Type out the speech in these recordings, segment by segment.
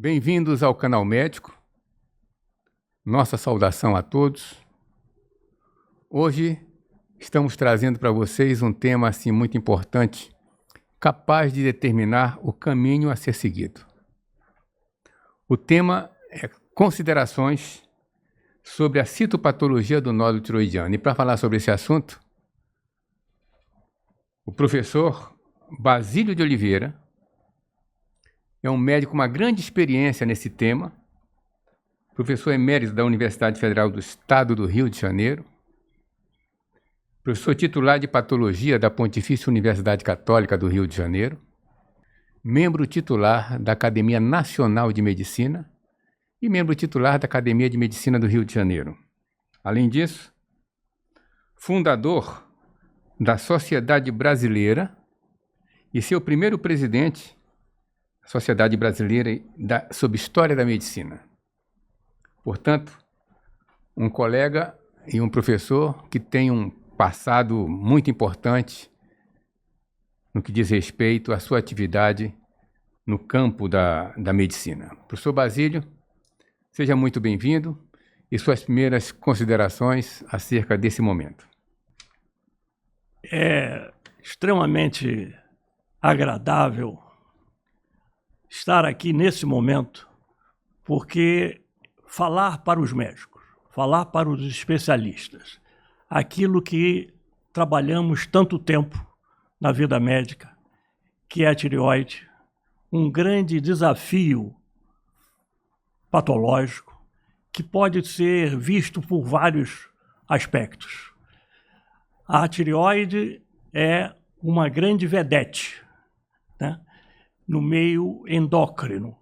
Bem-vindos ao Canal Médico. Nossa saudação a todos. Hoje estamos trazendo para vocês um tema assim muito importante, capaz de determinar o caminho a ser seguido. O tema é considerações sobre a citopatologia do nódulo tiroidiano. E para falar sobre esse assunto, o professor Basílio de Oliveira é um médico com uma grande experiência nesse tema, professor emérito da Universidade Federal do Estado do Rio de Janeiro, professor titular de Patologia da Pontifícia Universidade Católica do Rio de Janeiro, membro titular da Academia Nacional de Medicina e membro titular da Academia de Medicina do Rio de Janeiro. Além disso, fundador da Sociedade Brasileira e seu primeiro presidente, Sociedade Brasileira sobre História da Medicina. Portanto, um colega e um professor que tem um passado muito importante no que diz respeito à sua atividade no campo da medicina. Professor Basílio, seja muito bem-vindo e suas primeiras considerações acerca desse momento. É extremamente agradável estar aqui nesse momento, porque falar para os médicos, falar para os especialistas, aquilo que trabalhamos tanto tempo na vida médica, que é a tireoide, um grande desafio patológico que pode ser visto por vários aspectos. A tireoide é uma grande vedete, né, no meio endócrino.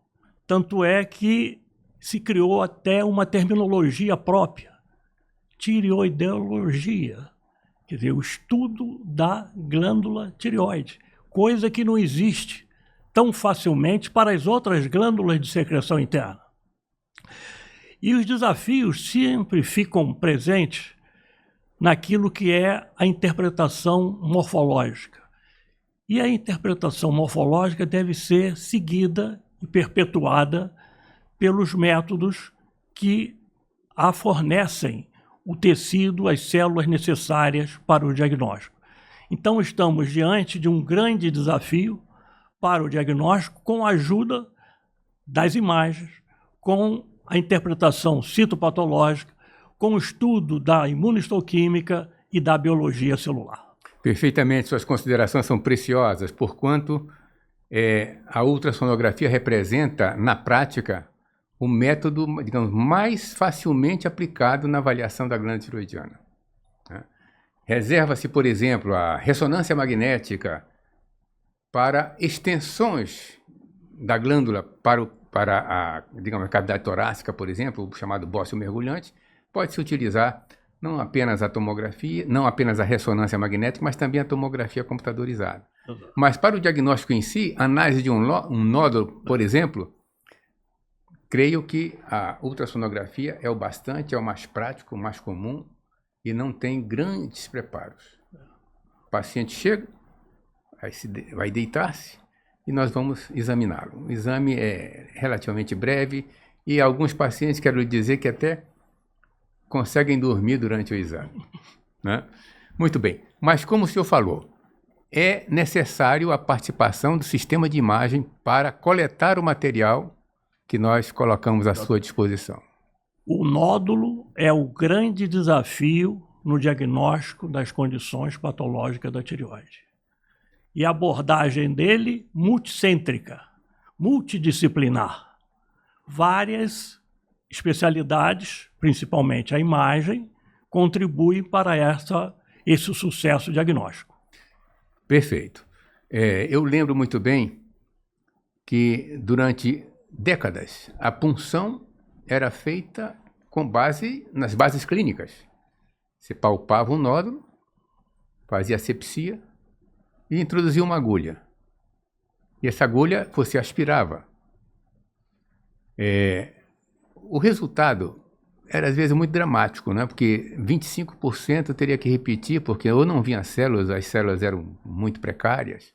Tanto é que se criou até uma terminologia própria, tireoideologia, quer dizer, o estudo da glândula tireoide, coisa que não existe tão facilmente para as outras glândulas de secreção interna. E os desafios sempre ficam presentes naquilo que é a interpretação morfológica. E a interpretação morfológica deve ser seguida e perpetuada pelos métodos que a fornecem o tecido, as células necessárias para o diagnóstico. Então, estamos diante de um grande desafio para o diagnóstico com a ajuda das imagens, com a interpretação citopatológica, com o estudo da imunistoquímica e da biologia celular. Perfeitamente, suas considerações são preciosas, porquanto a ultrassonografia representa, na prática, o método, digamos, mais facilmente aplicado na avaliação da glândula tiroidiana. Reserva-se, por exemplo, a ressonância magnética para extensões da glândula para a cavidade torácica, por exemplo, o chamado bócio mergulhante. Pode-se utilizar não apenas a tomografia, não apenas a ressonância magnética, mas também a tomografia computadorizada. Mas para o diagnóstico em si, a análise de um nódulo, por exemplo, creio que a ultrassonografia é o bastante, é o mais prático, o mais comum e não tem grandes preparos. O paciente chega, vai deitar-se e nós vamos examiná-lo. O exame é relativamente breve e alguns pacientes, quero lhe dizer que até conseguem dormir durante o exame, né? Muito bem, mas como o senhor falou, é necessário a participação do sistema de imagem para coletar o material que nós colocamos à sua disposição. O nódulo é o grande desafio no diagnóstico das condições patológicas da tireoide. E a abordagem dele, multicêntrica, multidisciplinar. Várias especialidades, principalmente a imagem, contribuem para esse sucesso diagnóstico. Perfeito. Eu lembro muito bem que durante décadas a punção era feita com base nas bases clínicas. Você palpava um nódulo, fazia asepsia e introduzia uma agulha. E essa agulha você aspirava. O resultado era às vezes muito dramático, né? Porque 25% teria que repetir, porque ou não vinha células, as células eram muito precárias,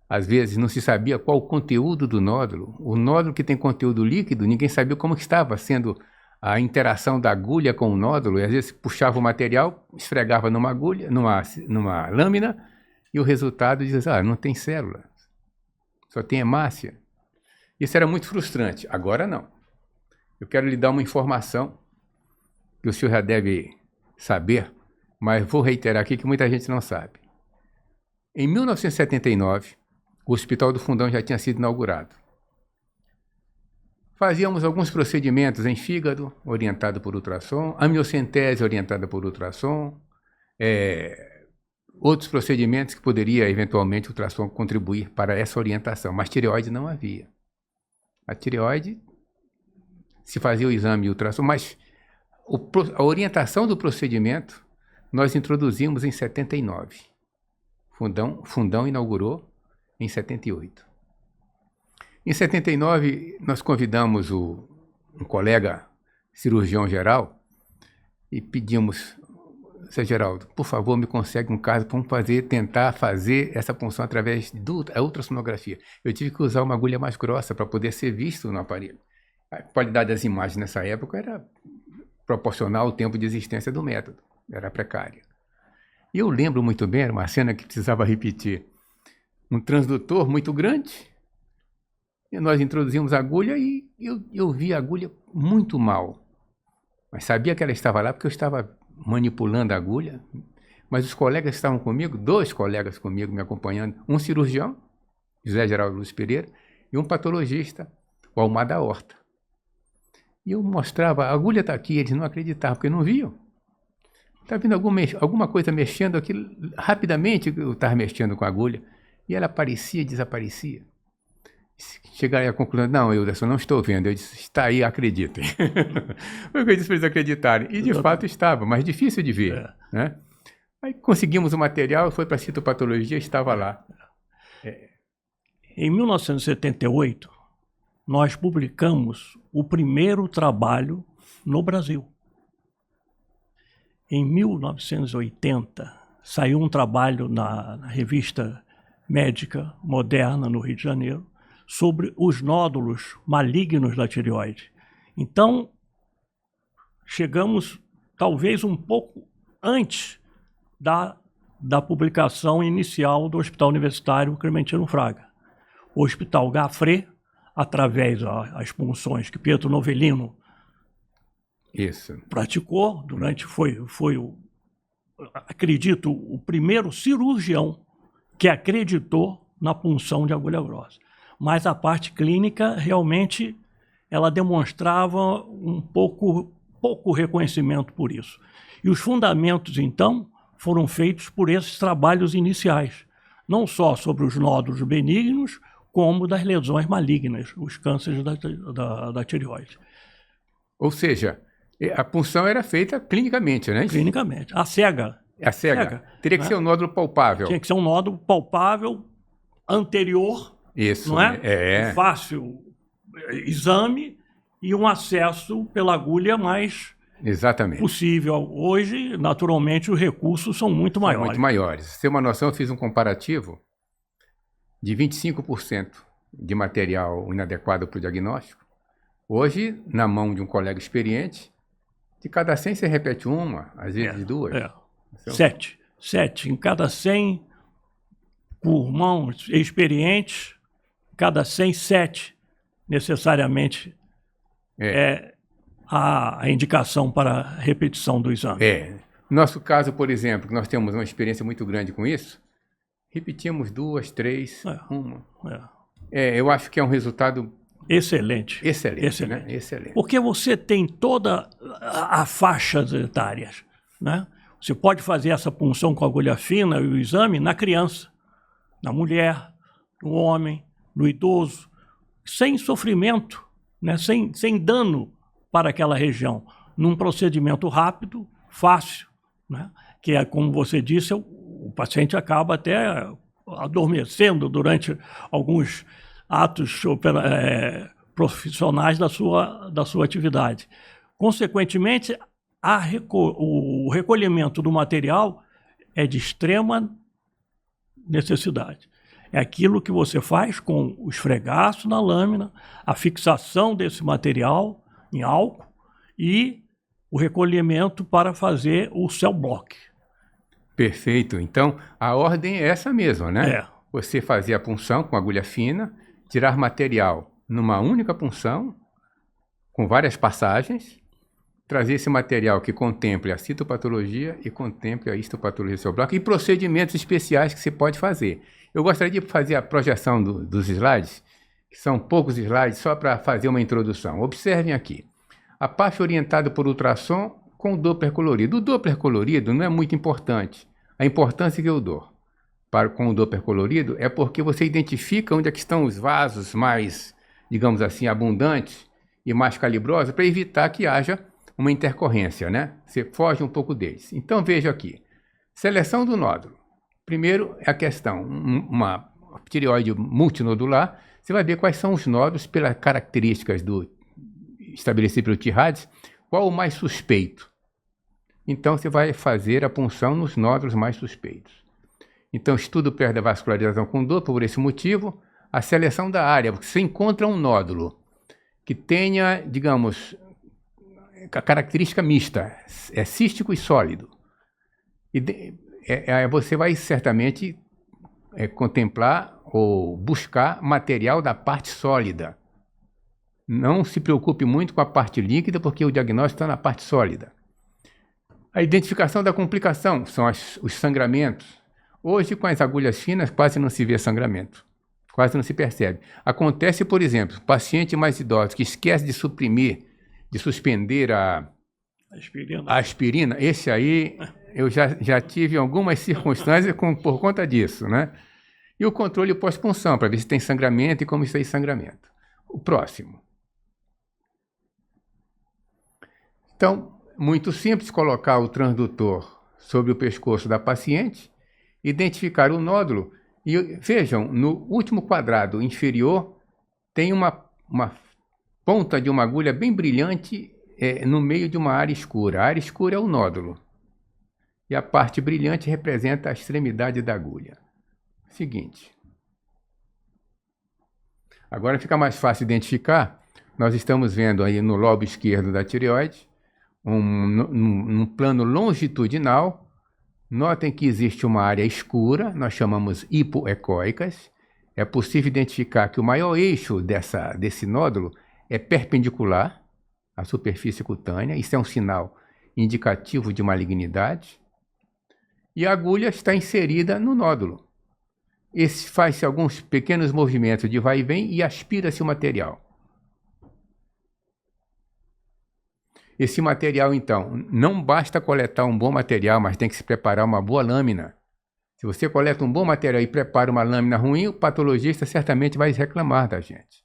às vezes não se sabia qual o conteúdo do nódulo. O nódulo que tem conteúdo líquido, ninguém sabia como que estava sendo a interação da agulha com o nódulo, e às vezes puxava o material, esfregava numa agulha, numa lâmina, e o resultado dizia, não tem célula, só tem hemácia. Isso era muito frustrante. Agora não. Eu quero lhe dar uma informação que o senhor já deve saber, mas vou reiterar aqui que muita gente não sabe. Em 1979, o Hospital do Fundão já tinha sido inaugurado. Fazíamos alguns procedimentos em fígado, orientado por ultrassom, amiocentese orientada por ultrassom, outros procedimentos que poderia, eventualmente, o ultrassom contribuir para essa orientação, mas tireoide não havia. A tireoide, se fazia o exame e o ultrassom, mas a orientação do procedimento nós introduzimos em 79. Fundão inaugurou em 78. Em 79, nós convidamos um colega cirurgião geral e pedimos, Sr. Geraldo, por favor, me consegue um caso para tentar fazer essa punção através da ultrassonografia. Eu tive que usar uma agulha mais grossa para poder ser visto no aparelho. A qualidade das imagens nessa época era proporcional ao tempo de existência do método, era precária. E eu lembro muito bem, era uma cena que precisava repetir, um transdutor muito grande, e nós introduzimos a agulha e eu vi a agulha muito mal. Mas sabia que ela estava lá porque eu estava manipulando a agulha. Mas os colegas que estavam comigo, 2 colegas comigo me acompanhando, um cirurgião, José Geraldo Luz Pereira, e um patologista, o Almar da Horta. E eu mostrava, a agulha está aqui, eles não acreditavam, porque não viam. Estava vindo alguma coisa mexendo aqui, rapidamente eu estava mexendo com a agulha, e ela aparecia e desaparecia. Chegaram à conclusão, não, Wilderson, não estou vendo. Eu disse, está aí, acreditem. Foi o que eu disse para eles acreditarem. E de fato estava, mas difícil de ver. Né? Aí conseguimos o material, foi para a citopatologia, estava lá. Em 1978, nós publicamos o primeiro trabalho no Brasil. Em 1980, saiu um trabalho na revista Médica Moderna, no Rio de Janeiro, sobre os nódulos malignos da tireoide. Então, chegamos talvez um pouco antes da publicação inicial do Hospital Universitário Clementino Fraga. O Hospital Gafré, através das punções que Pietro Novellino praticou, acredito, o primeiro cirurgião que acreditou na punção de agulha grossa. Mas a parte clínica, realmente, ela demonstrava pouco reconhecimento por isso. E os fundamentos, então, foram feitos por esses trabalhos iniciais, não só sobre os nódulos benignos, como das lesões malignas, os cânceres da tireoide. Ou seja, a punção era feita clinicamente, né? Clinicamente. A cega. A cega. Teria que ser um nódulo palpável. Tinha que ser um nódulo palpável, anterior, isso, não é? Fácil exame e um acesso pela agulha mais possível. Hoje, naturalmente, os recursos são muito maiores. Muito maiores. Pra você ter uma noção, eu fiz um comparativo de 25% de material inadequado para o diagnóstico. Hoje, na mão de um colega experiente, de cada 100 você repete uma, às vezes 2. Então, 7 em cada 100 por mãos experientes, cada 100, 7 necessariamente é a indicação para a repetição do exame. No nosso caso, por exemplo, nós temos uma experiência muito grande com isso, repetimos 2, 3, 1. Eu acho que é um resultado excelente. Né? Excelente. Porque você tem toda a faixa etária, né? Você pode fazer essa punção com agulha fina e o exame na criança, na mulher, no homem, no idoso, sem sofrimento, né? sem dano para aquela região, num procedimento rápido, fácil, né? Que é, como você disse, o paciente acaba até adormecendo durante alguns atos profissionais da sua atividade. Consequentemente, o recolhimento do material é de extrema necessidade. É aquilo que você faz com o esfregaço na lâmina, a fixação desse material em álcool e o recolhimento para fazer o cell block. Perfeito. Então, a ordem é essa mesma, né? É. Você fazer a punção com agulha fina, tirar material numa única punção, com várias passagens, trazer esse material que contemple a citopatologia e contemple a histopatologia do seu bloco e procedimentos especiais que se pode fazer. Eu gostaria de fazer a projeção dos slides, que são poucos slides, só para fazer uma introdução. Observem aqui. A parte orientada por ultrassom com o Doppler colorido. O Doppler colorido não é muito importante. A importância que eu dou com o Doppler colorido é porque você identifica onde é que estão os vasos mais, digamos assim, abundantes e mais calibrosos para evitar que haja uma intercorrência, né? Você foge um pouco deles. Então, veja aqui. Seleção do nódulo. Primeiro é a questão, uma tireoide multinodular. Você vai ver quais são os nódulos pelas características estabelecidas pelo T-RADS, qual o mais suspeito. Então, você vai fazer a punção nos nódulos mais suspeitos. Então, estudo perto da vascularização com Doppler por esse motivo. A seleção da área, porque você encontra um nódulo que tenha, digamos, a característica mista, é cístico e sólido. Você vai certamente contemplar ou buscar material da parte sólida. Não se preocupe muito com a parte líquida, porque o diagnóstico está na parte sólida. A identificação da complicação são os sangramentos. Hoje, com as agulhas finas, quase não se vê sangramento. Quase não se percebe. Acontece, por exemplo, paciente mais idoso que esquece de suprimir, de suspender a aspirina. Esse aí, eu já tive algumas circunstâncias por conta disso, né? E o controle pós-punção, para ver se tem sangramento e como isso é sangramento. O próximo. Então, muito simples, colocar o transdutor sobre o pescoço da paciente, identificar o nódulo e vejam, no último quadrado inferior tem uma ponta de uma agulha bem brilhante no meio de uma área escura. A área escura é o nódulo e a parte brilhante representa a extremidade da agulha. Seguinte. Agora fica mais fácil identificar. Nós estamos vendo aí no lobo esquerdo da tireoide, num plano longitudinal. Notem que existe uma área escura, nós chamamos hipoecóicas. É possível identificar que o maior eixo desse nódulo é perpendicular à superfície cutânea. Isso é um sinal indicativo de malignidade. E a agulha está inserida no nódulo. Faz-se alguns pequenos movimentos de vai e vem e aspira-se o material. Esse material, então, não basta coletar um bom material, mas tem que se preparar uma boa lâmina. Se você coleta um bom material e prepara uma lâmina ruim, o patologista certamente vai reclamar da gente.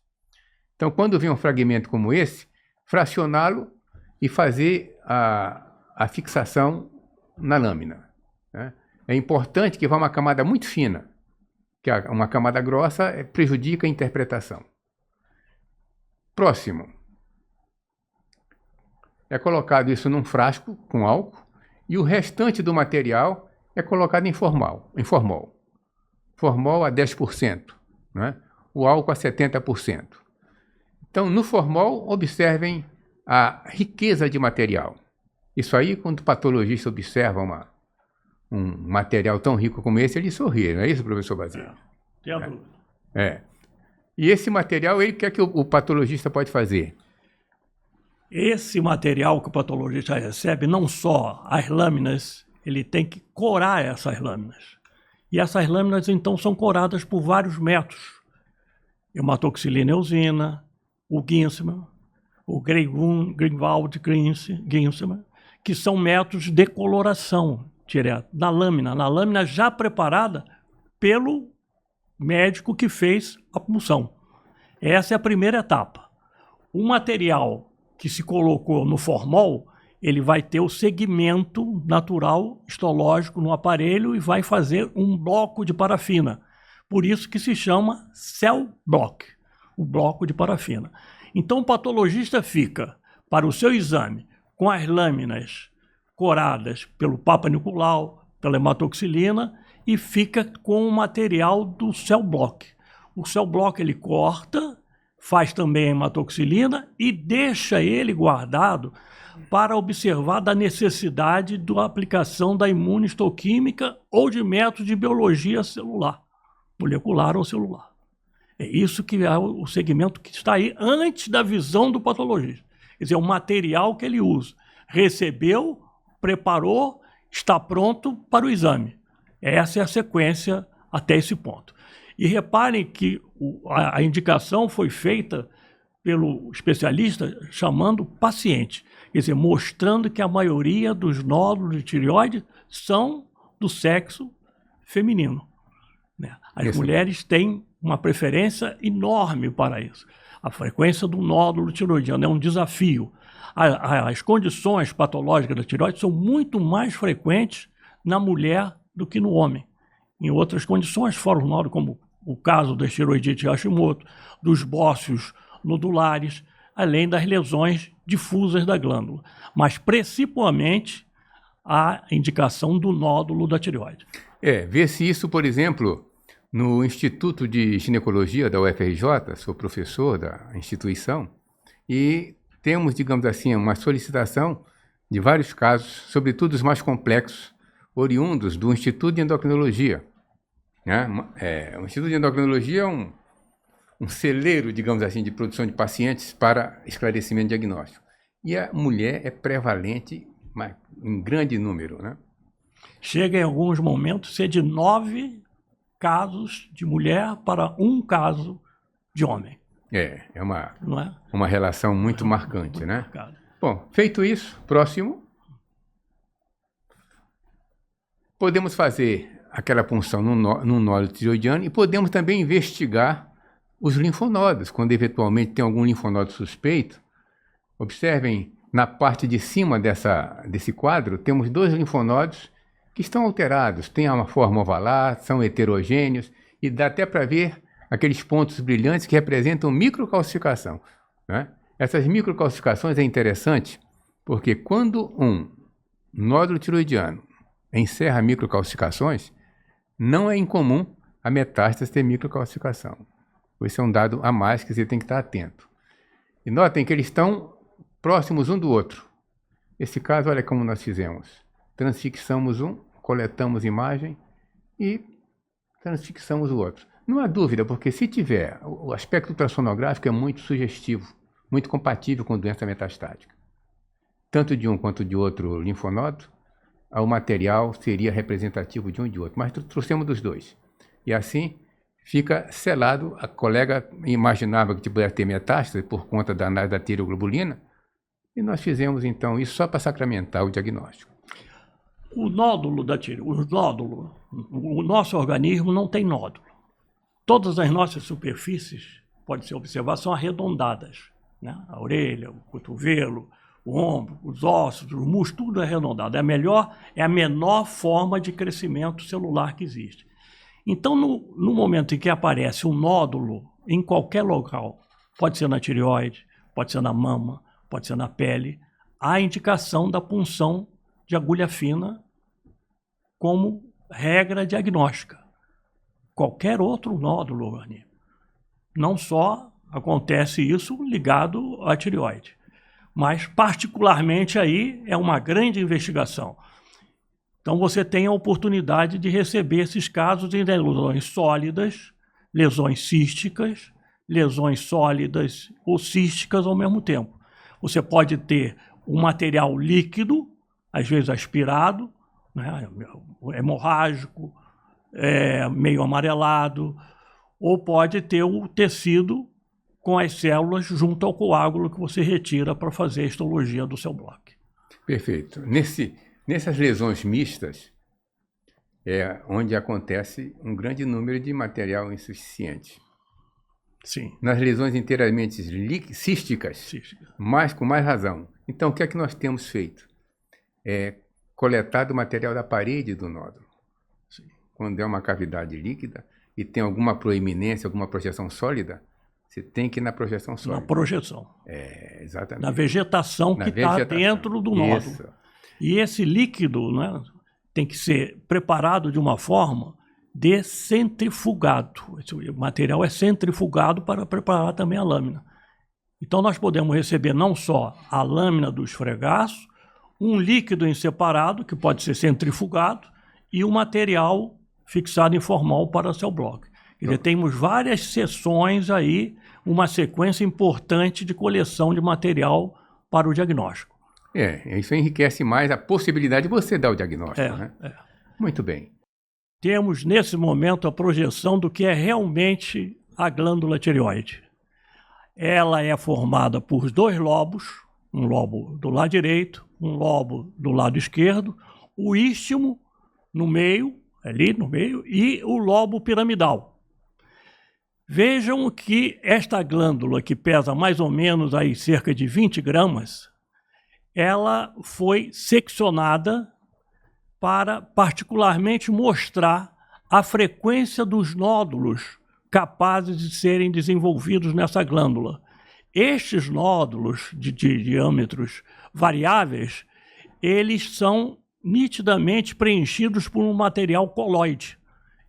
Então, quando vem um fragmento como esse, fracioná-lo e fazer a fixação na lâmina, né? É importante que vá uma camada muito fina, que uma camada grossa prejudica a interpretação. Próximo. É colocado isso num frasco com álcool e o restante do material é colocado em formol. Formol a 10%, né? O álcool a 70%. Então, no formol, observem a riqueza de material. Isso aí, quando o patologista observa um material tão rico como esse, ele sorri, não é isso, professor Basílio? Tem a dúvida. E esse material, ele quer que o patologista pode fazer? Esse material que o patologista recebe, não só as lâminas, ele tem que corar essas lâminas. E essas lâminas, então, são coradas por vários métodos. Hematoxilina eosina, o Ginsma, o Greenwald-Ginsma, que são métodos de coloração direta na lâmina já preparada pelo médico que fez a punção. Essa é a primeira etapa. O material que se colocou no formol, ele vai ter o segmento natural histológico no aparelho e vai fazer um bloco de parafina. Por isso que se chama cell block, o bloco de parafina. Então o patologista fica, para o seu exame, com as lâminas coradas pelo Papa Nicolau, pela hematoxilina, e fica com o material do cell block. O cell block ele corta, faz também a hematoxilina e deixa ele guardado para observar da necessidade da aplicação da imunistoquímica ou de métodos de biologia celular, molecular ou celular. É isso que é o segmento que está aí antes da visão do patologista. Quer dizer, o material que ele usa. Recebeu, preparou, está pronto para o exame. Essa é a sequência até esse ponto. E reparem que a indicação foi feita pelo especialista chamando paciente. Quer dizer, mostrando que a maioria dos nódulos de tireoide são do sexo feminino. As mulheres têm uma preferência enorme para isso. A frequência do nódulo tireoidiano é um desafio. As condições patológicas da tireoide são muito mais frequentes na mulher do que no homem. Em outras condições, fora o nódulo, como o caso da tireoidite de Hashimoto, dos bócios nodulares, além das lesões difusas da glândula. Mas, principalmente, a indicação do nódulo da tireoide. Vê-se isso, por exemplo, no Instituto de Ginecologia da UFRJ, sou professor da instituição, e temos, digamos assim, uma solicitação de vários casos, sobretudo os mais complexos, oriundos do Instituto de Endocrinologia. O Instituto de Endocrinologia é um celeiro, digamos assim, de produção de pacientes para esclarecimento diagnóstico. E a mulher é prevalente em grande número, né? Chega em alguns momentos a ser de 9 casos de mulher para 1 caso de homem. Uma relação muito marcante, né? Bom, feito isso, próximo. Podemos fazer aquela punção no nódulo tireoidiano e podemos também investigar os linfonodos, quando eventualmente tem algum linfonodo suspeito. Observem, na parte de cima desse quadro, temos 2 linfonodos que estão alterados, têm uma forma ovalar, são heterogêneos, e dá até para ver aqueles pontos brilhantes que representam microcalcificação, né? Essas microcalcificações é interessante, porque quando um nódulo tireoidiano encerra microcalcificações, não é incomum a metástase ter microcalcificação. Esse é um dado a mais que você tem que estar atento. E notem que eles estão próximos um do outro. Esse caso, olha como nós fizemos. Transfixamos um, coletamos imagem e transfixamos o outro. Não há dúvida, porque se tiver, o aspecto ultrassonográfico é muito sugestivo, muito compatível com doença metastática. Tanto de um quanto de outro linfonodo, o material seria representativo de um e de outro, mas trouxemos dos dois. E assim fica selado. A colega imaginava que pudesse ter metástase por conta da análise da tireoglobulina, e nós fizemos então isso só para sacramentar o diagnóstico. O nódulo da tireoide, o nosso organismo não tem nódulo. Todas as nossas superfícies, pode ser observado, são arredondadas, né? A orelha, o cotovelo, o ombro, os ossos, o músculo, tudo é arredondado. É a menor forma de crescimento celular que existe. Então, no momento em que aparece um nódulo em qualquer local, pode ser na tireoide, pode ser na mama, pode ser na pele, há indicação da punção de agulha fina como regra diagnóstica. Qualquer outro nódulo do organismo. Não só acontece isso ligado à tireoide, mas particularmente aí é uma grande investigação. Então você tem a oportunidade de receber esses casos de lesões sólidas, lesões císticas, lesões sólidas ou císticas ao mesmo tempo. Você pode ter um material líquido, às vezes aspirado, né, hemorrágico, meio amarelado, ou pode ter o tecido com as células junto ao coágulo que você retira para fazer a histologia do cell block. Perfeito. Nessas lesões mistas é onde acontece um grande número de material insuficiente. Sim. Nas lesões inteiramente císticas, com mais razão. Então, o que é que nós temos feito? Coletado o material da parede do nódulo. Sim. Quando é uma cavidade líquida e tem alguma proeminência, alguma projeção sólida, você tem que ir na projeção sólida. Na projeção. Exatamente. Na vegetação que está dentro do nódulo. Isso. E esse líquido, né, tem que ser preparado de uma forma descentrifugado. Esse material é centrifugado para preparar também a lâmina. Então nós podemos receber não só a lâmina do esfregaço, um líquido em separado, que pode ser centrifugado, e o material fixado em formol para seu bloco. Quer dizer, temos várias seções aí, uma sequência importante de coleção de material para o diagnóstico. Isso enriquece mais a possibilidade de você dar o diagnóstico, né? Muito bem. Temos, nesse momento, a projeção do que é realmente a glândula tireoide. Ela é formada por 2 lobos, um lobo do lado direito, um lobo do lado esquerdo, o istmo no meio, ali no meio, e o lobo piramidal. Vejam que esta glândula, que pesa mais ou menos aí cerca de 20 gramas, ela foi seccionada para particularmente mostrar a frequência dos nódulos capazes de serem desenvolvidos nessa glândula. Estes nódulos de diâmetros variáveis, eles são nitidamente preenchidos por um material coloide.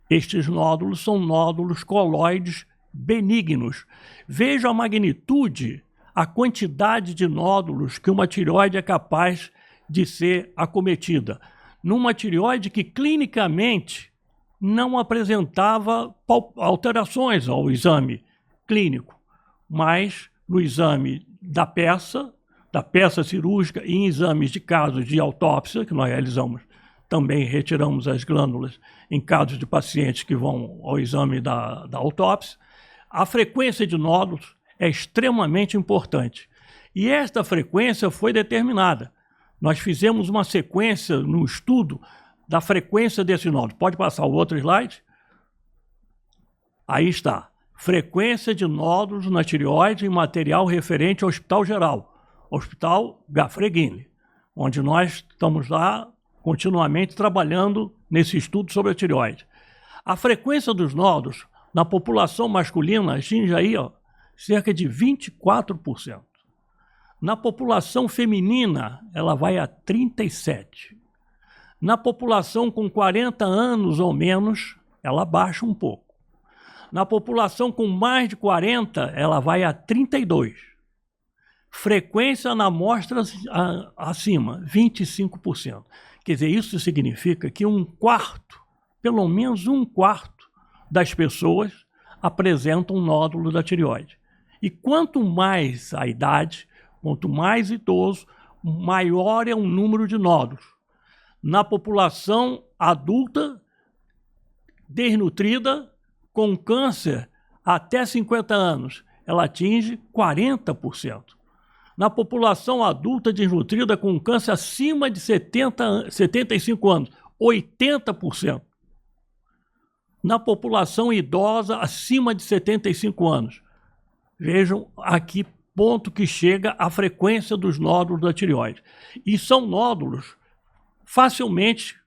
Estes nódulos são nódulos coloides benignos. Veja a magnitude, a quantidade de nódulos que uma tireoide é capaz de ser acometida. Numa tireoide que clinicamente não apresentava alterações ao exame clínico, mas no exame da peça cirúrgica e em exames de casos de autópsia, que nós realizamos, também retiramos as glândulas em casos de pacientes que vão ao exame da autópsia, a frequência de nódulos é extremamente importante. E esta frequência foi determinada. Nós fizemos uma sequência no estudo da frequência desse nódulo. Pode passar o outro slide? Aí está. Frequência de nódulos na tireoide em material referente ao Hospital Geral, Hospital Gafreguinle, onde nós estamos lá continuamente trabalhando nesse estudo sobre a tireoide. A frequência dos nódulos na população masculina atinge aí, cerca de 24%. Na população feminina, ela vai a 37%. Na população com 40 anos ou menos, ela baixa um pouco. Na população com mais de 40, ela vai a 32%. Frequência na amostra acima, 25%. Quer dizer, isso significa que pelo menos um quarto das pessoas apresentam nódulo da tireoide. E quanto mais a idade, quanto mais idoso, maior é o número de nódulos. Na população adulta, desnutrida, com câncer até 50 anos, ela atinge 40%. Na população adulta desnutrida com câncer acima de 75 anos, 80%. Na população idosa acima de 75 anos. Vejam aqui ponto que chega a frequência dos nódulos da tireoide. E são nódulos facilmente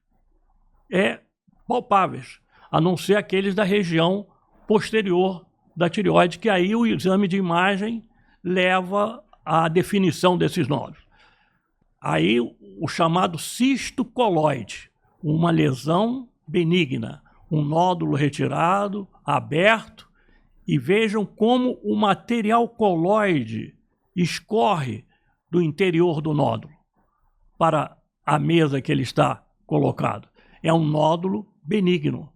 palpáveis, a não ser aqueles da região posterior da tireoide, que aí o exame de imagem leva à definição desses nódulos. Aí o chamado cisto coloide, uma lesão benigna, um nódulo retirado, aberto, e vejam como o material coloide escorre do interior do nódulo para a mesa que ele está colocado. É um nódulo benigno.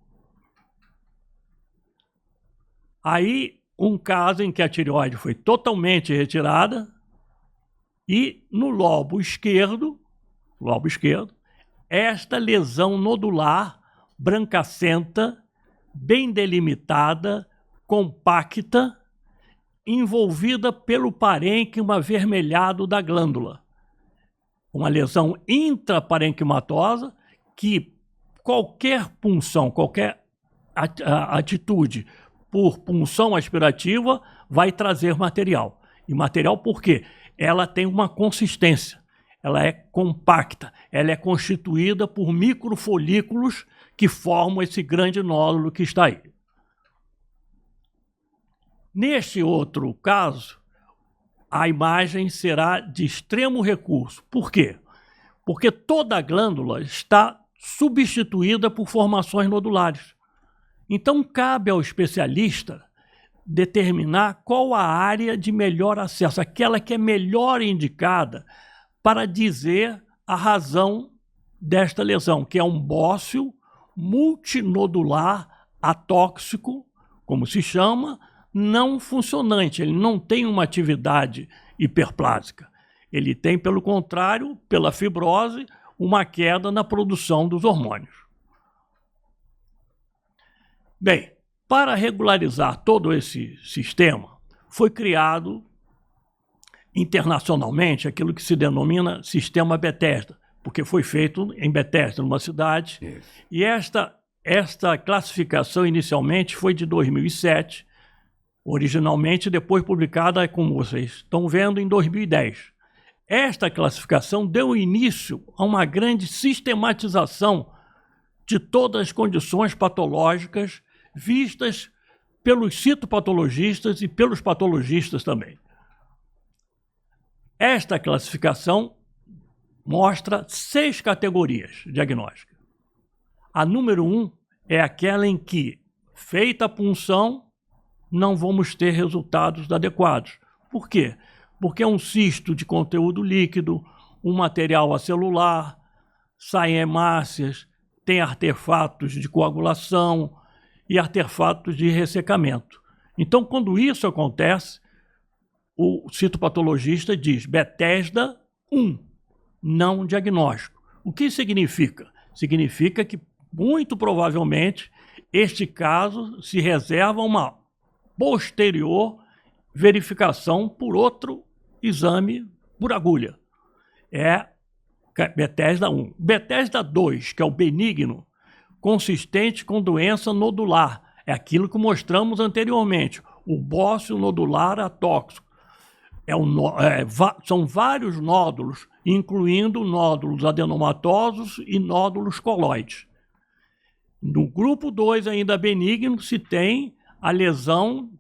Aí, um caso em que a tireoide foi totalmente retirada e no lobo esquerdo, esta lesão nodular brancacenta, bem delimitada, compacta, envolvida pelo parênquima avermelhado da glândula. Uma lesão intraparenquimatosa que qualquer punção, qualquer atitude por punção aspirativa vai trazer material. E material por quê? Ela tem uma consistência, ela é compacta, ela é constituída por microfolículos que formam esse grande nódulo que está aí. Neste outro caso, a imagem será de extremo recurso. Por quê? Porque toda a glândula está substituída por formações nodulares. Então, cabe ao especialista determinar qual a área de melhor acesso, aquela que é melhor indicada para dizer a razão desta lesão, que é um bócio multinodular atóxico, como se chama, não funcionante. Ele não tem uma atividade hiperplásica. Ele tem, pelo contrário, pela fibrose, uma queda na produção dos hormônios. Bem, para regularizar todo esse sistema, foi criado internacionalmente aquilo que se denomina Sistema Bethesda, porque foi feito em Bethesda, numa cidade, e esta classificação inicialmente foi de 2007, originalmente depois publicada, como vocês estão vendo, em 2010. Esta classificação deu início a uma grande sistematização de todas as condições patológicas vistas pelos citopatologistas e pelos patologistas também. Esta classificação mostra 6 categorias diagnósticas. A número 1 é aquela em que, feita a punção, não vamos ter resultados adequados. Por quê? Porque é um cisto de conteúdo líquido, um material acelular, saem hemácias, tem artefatos de coagulação e artefatos de ressecamento. Então, quando isso acontece, o citopatologista diz Bethesda 1, não diagnóstico. O que significa? Significa que, muito provavelmente, este caso se reserva a uma posterior verificação por outro exame por agulha. É Bethesda 1. Bethesda 2, que é o benigno, consistente com doença nodular. É aquilo que mostramos anteriormente, o bócio nodular atóxico. São vários nódulos, incluindo nódulos adenomatosos e nódulos coloides. No grupo 2, ainda benigno, se tem a lesão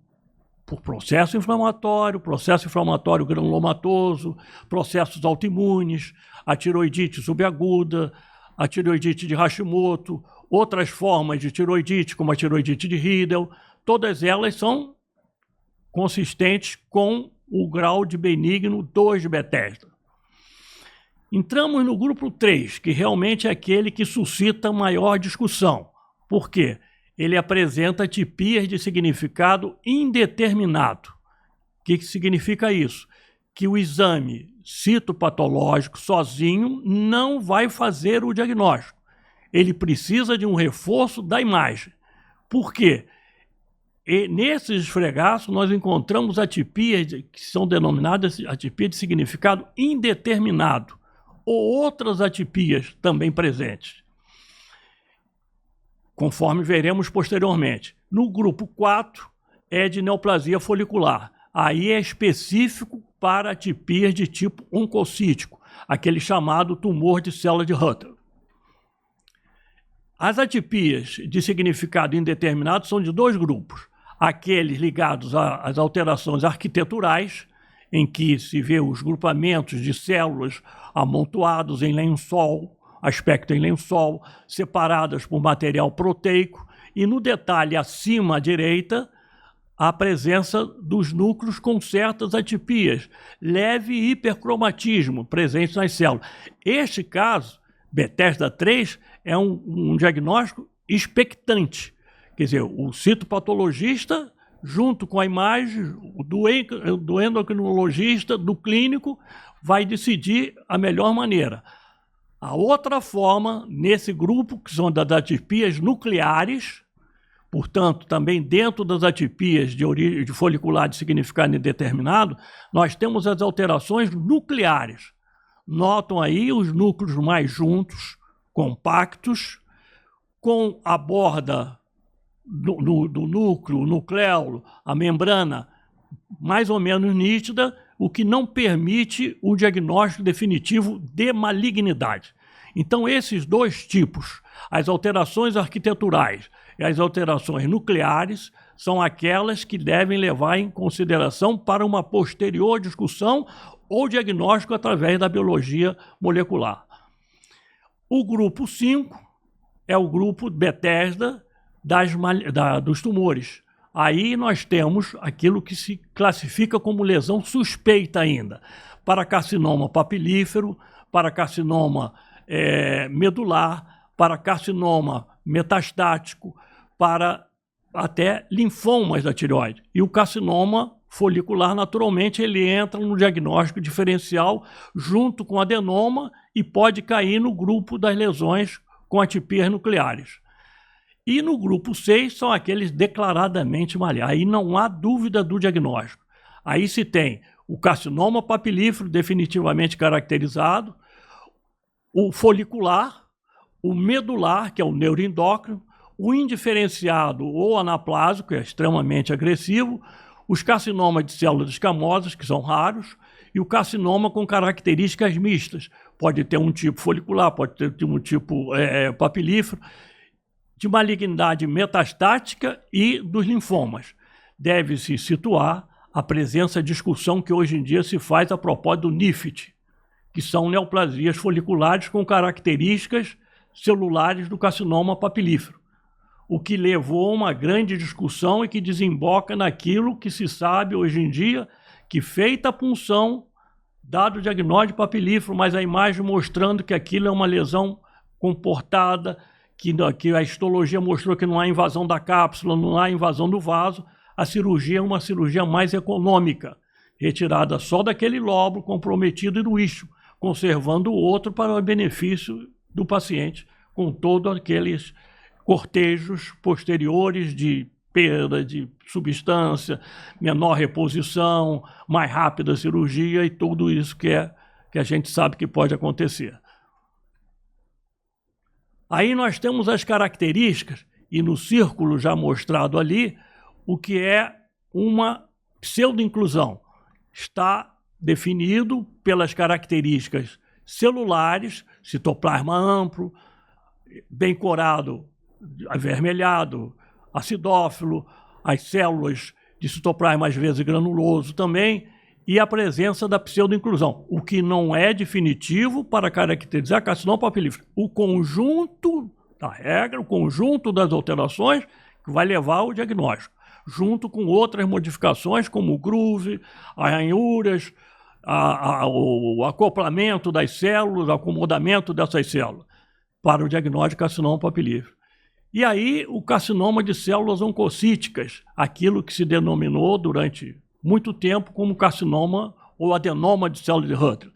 por processo inflamatório granulomatoso, processos autoimunes, a tiroidite subaguda, a tiroidite de Hashimoto, outras formas de tiroidite, como a tiroidite de Riedel, todas elas são consistentes com o grau de benigno 2 de Bethesda. Entramos no grupo 3, que realmente é aquele que suscita maior discussão. Por quê? Ele apresenta atipias de significado indeterminado. O que significa isso? Que o exame citopatológico sozinho não vai fazer o diagnóstico. Ele precisa de um reforço da imagem. Por quê? E nesses esfregaços nós encontramos atipias que são denominadas atipias de significado indeterminado, ou outras atipias também presentes, conforme veremos posteriormente. No grupo 4 é de neoplasia folicular. Aí é específico para atipias de tipo oncocítico, aquele chamado tumor de célula de Hutter. As atipias de significado indeterminado são de 2 grupos. Aqueles ligados às alterações arquiteturais, em que se vê os grupamentos de células amontoados em lençol, aspecto em lençol, separadas por material proteico, e no detalhe acima à direita, a presença dos núcleos com certas atipias, leve hipercromatismo presente nas células. Este caso, Bethesda 3, é um diagnóstico expectante. Quer dizer, o citopatologista, junto com a imagem, do endocrinologista, do clínico, vai decidir a melhor maneira. A outra forma, nesse grupo, que são das atipias nucleares, portanto, também dentro das atipias de origem folicular de significado indeterminado, nós temos as alterações nucleares. Notam aí os núcleos mais juntos, compactos, com a borda do núcleo, o nucleolo, a membrana mais ou menos nítida, o que não permite o diagnóstico definitivo de malignidade. Então, esses 2 tipos, as alterações arquiteturais e as alterações nucleares, são aquelas que devem levar em consideração para uma posterior discussão ou diagnóstico através da biologia molecular. O grupo 5 é o grupo Bethesda, dos tumores. Aí nós temos aquilo que se classifica como lesão suspeita ainda, para carcinoma papilífero, para carcinoma medular, para carcinoma metastático, para até linfomas da tireoide. E o carcinoma folicular, naturalmente, ele entra no diagnóstico diferencial junto com adenoma e pode cair no grupo das lesões com atipias nucleares. E no grupo 6 são aqueles declaradamente malignos. Aí não há dúvida do diagnóstico. Aí se tem o carcinoma papilífero definitivamente caracterizado, o folicular, o medular, que é o neuroendócrino, o indiferenciado ou anaplásico, que é extremamente agressivo, os carcinomas de células escamosas, que são raros, e o carcinoma com características mistas. Pode ter um tipo folicular, pode ter um tipo papilífero, de malignidade metastática e dos linfomas. Deve-se situar a presença de discussão que hoje em dia se faz a propósito do NIFT, que são neoplasias foliculares com características celulares do carcinoma papilífero, o que levou a uma grande discussão e que desemboca naquilo que se sabe hoje em dia, que feita a punção, dado o diagnóstico de papilífero, mas a imagem mostrando que aquilo é uma lesão comportada, que a histologia mostrou que não há invasão da cápsula, não há invasão do vaso, a cirurgia é uma cirurgia mais econômica, retirada só daquele lóbulo comprometido e do istmo, conservando o outro para o benefício do paciente, com todos aqueles cortejos posteriores de perda de substância, menor reposição, mais rápida cirurgia e tudo isso que a gente sabe que pode acontecer. Aí nós temos as características, e no círculo já mostrado ali, o que é uma pseudo-inclusão. Está definido pelas características celulares, citoplasma amplo, bem corado, avermelhado, acidófilo, as células de citoplasma às vezes granuloso também, e a presença da pseudo-inclusão, o que não é definitivo para caracterizar carcinoma papilífero. O conjunto da regra, o conjunto das alterações que vai levar ao diagnóstico, junto com outras modificações como o groove, as ranhuras, o acoplamento das células, o acomodamento dessas células para o diagnóstico de carcinoma papilífero. E aí o carcinoma de células oncocíticas, aquilo que se denominou durante muito tempo como carcinoma ou adenoma de célula de Hutton.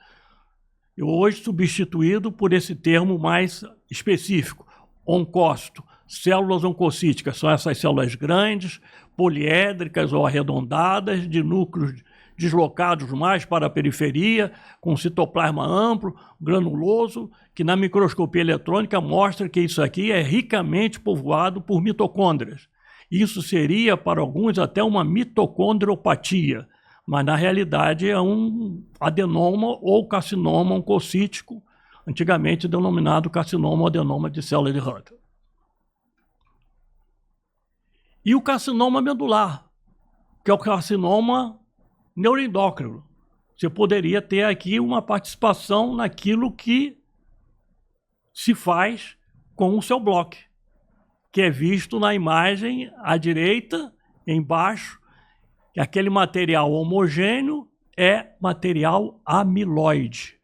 E hoje substituído por esse termo mais específico, oncócito. Células oncocíticas são essas células grandes, poliédricas ou arredondadas, de núcleos deslocados mais para a periferia, com citoplasma amplo, granuloso, que na microscopia eletrônica mostra que isso aqui é ricamente povoado por mitocôndrias. Isso seria, para alguns, até uma mitocondriopatia, mas na realidade é um adenoma ou carcinoma oncocítico, antigamente denominado carcinoma ou adenoma de célula de Hutton. E o carcinoma medular, que é o carcinoma neuroendócrino. Você poderia ter aqui uma participação naquilo que se faz com o seu bloco, que é visto na imagem à direita, embaixo, que aquele material homogêneo é material amiloide.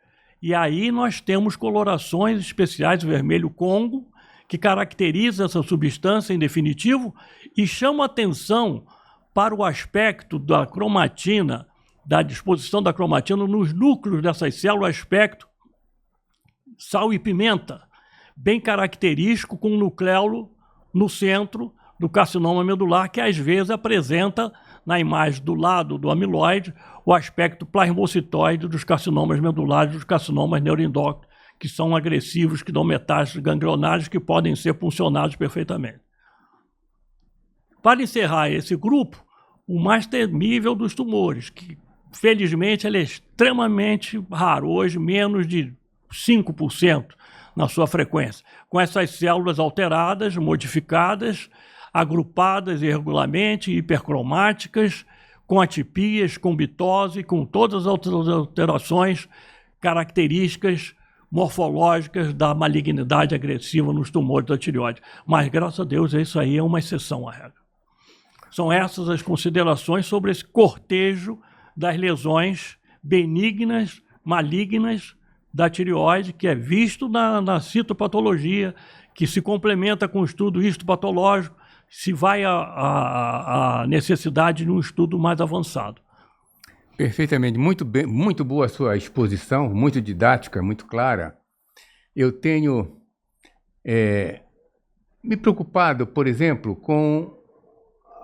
E aí nós temos colorações especiais, vermelho Congo, que caracteriza essa substância em definitivo e chama atenção para o aspecto da cromatina, da disposição da cromatina nos núcleos dessas células, aspecto sal e pimenta, bem característico com o nucleolo no centro do carcinoma medular, que às vezes apresenta na imagem do lado do amiloide o aspecto plasmocitoide dos carcinomas medulares, dos carcinomas neuroendócrinos, que são agressivos, que dão metástases ganglionares, que podem ser puncionados perfeitamente. Para encerrar esse grupo, o mais temível dos tumores, que felizmente ele é extremamente raro, hoje menos de 5% na sua frequência, com essas células alteradas, modificadas, agrupadas irregularmente, hipercromáticas, com atipias, com bitose, com todas as outras alterações características morfológicas da malignidade agressiva nos tumores da tireoide. Mas, graças a Deus, isso aí é uma exceção à regra. São essas as considerações sobre esse cortejo das lesões benignas, malignas da tireoide, que é visto na citopatologia, que se complementa com o estudo histopatológico, se vai a necessidade de um estudo mais avançado. Perfeitamente, muito bem, muito boa a sua exposição, muito didática, muito clara. Eu tenho me preocupado, por exemplo, com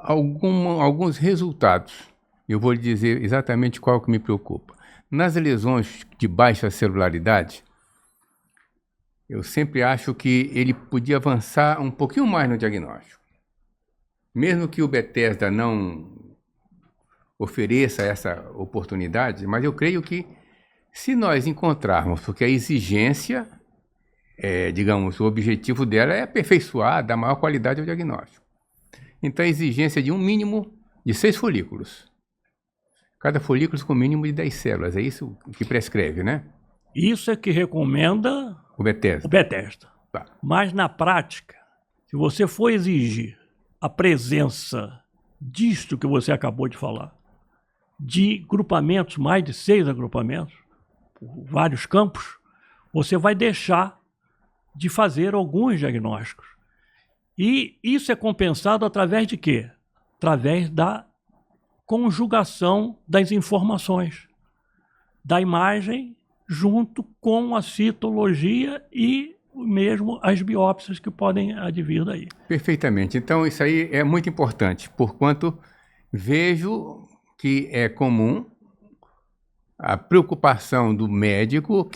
alguns resultados. Eu vou lhe dizer exatamente qual que me preocupa. Nas lesões de baixa celularidade, eu sempre acho que ele podia avançar um pouquinho mais no diagnóstico. Mesmo que o Bethesda não ofereça essa oportunidade, mas eu creio que se nós encontrarmos, porque a exigência, digamos, o objetivo dela é aperfeiçoar, dar maior qualidade ao diagnóstico. Então a exigência é de um mínimo de 6 folículos. Cada folículo com mínimo de 10 células, é isso que prescreve, né? Isso é que recomenda o Bethesda. Tá. Mas na prática, se você for exigir a presença disto que você acabou de falar, de grupamentos, mais de 6 agrupamentos, por vários campos, você vai deixar de fazer alguns diagnósticos. E isso é compensado através de quê? Através da conjugação das informações, da imagem junto com a citologia e mesmo as biópsias que podem advir daí. Perfeitamente. Então isso aí é muito importante, porquanto vejo que é comum a preocupação do médico,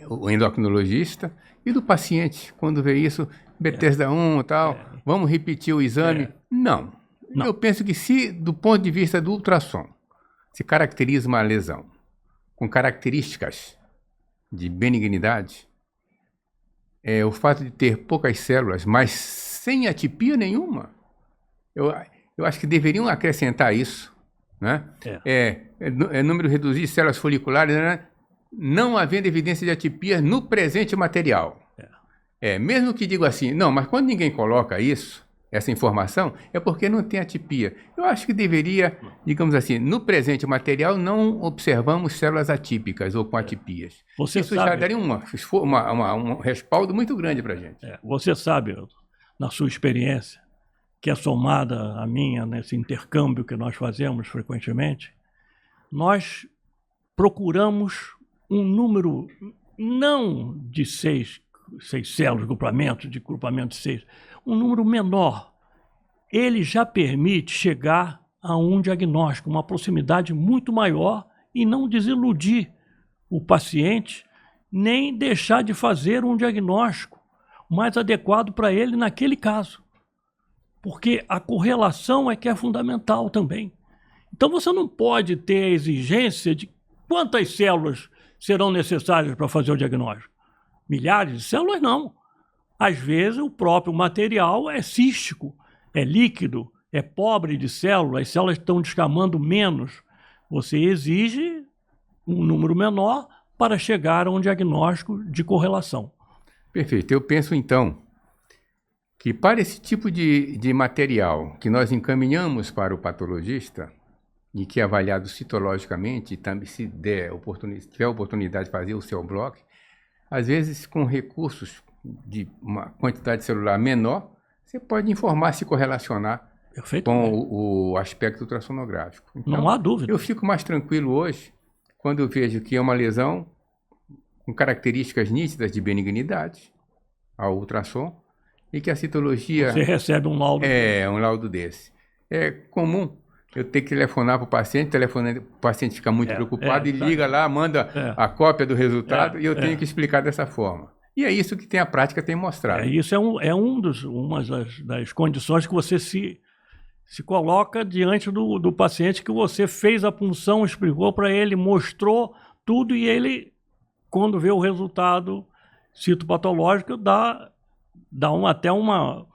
o endocrinologista, e do paciente, quando vê isso, Bethesda 1 e tal, vamos repetir o exame. Não. Eu penso que se, do ponto de vista do ultrassom, se caracteriza uma lesão com características de benignidade, o fato de ter poucas células, mas sem atipia nenhuma, eu acho que deveriam acrescentar isso, né? Número reduzido de células foliculares, né? Não havendo evidência de atipia no presente material. Mesmo que diga assim, não, mas quando ninguém coloca isso, essa informação, é porque não tem atipia. Eu acho que deveria, digamos assim, no presente material não observamos células atípicas ou com atipias. Isso já daria um respaldo muito grande para a gente. Você sabe, na sua experiência, que é somada à minha, nesse intercâmbio que nós fazemos frequentemente, nós procuramos um número não de 6 células, de grupamento de 6, um número menor. Ele já permite chegar a um diagnóstico, uma proximidade muito maior e não desiludir o paciente, nem deixar de fazer um diagnóstico mais adequado para ele naquele caso. Porque a correlação é que é fundamental também. Então você não pode ter a exigência de quantas células serão necessárias para fazer o diagnóstico. Milhares de células, não. Às vezes o próprio material é cístico, é líquido, é pobre de células, as células estão descamando menos. Você exige um número menor para chegar a um diagnóstico de correlação. Perfeito. Eu penso, então, que para esse tipo de material que nós encaminhamos para o patologista e que é avaliado citologicamente, e também se tiver oportunidade de fazer o cell block, às vezes com recursos de uma quantidade celular menor, você pode informar, se correlacionar com o aspecto ultrassonográfico. Então, não há dúvida. Eu fico mais tranquilo hoje quando eu vejo que é uma lesão com características nítidas de benignidade ao ultrassom e que a citologia... Você recebe um laudo. Um laudo desse. É comum eu ter que telefonar para o paciente, o paciente fica muito preocupado e liga lá, manda a cópia do resultado e eu tenho que explicar dessa forma. E é isso que a prática tem mostrado. Isso uma das condições que você se coloca diante do paciente, que você fez a punção, explicou para ele, mostrou tudo e ele, quando vê o resultado citopatológico, dá até uma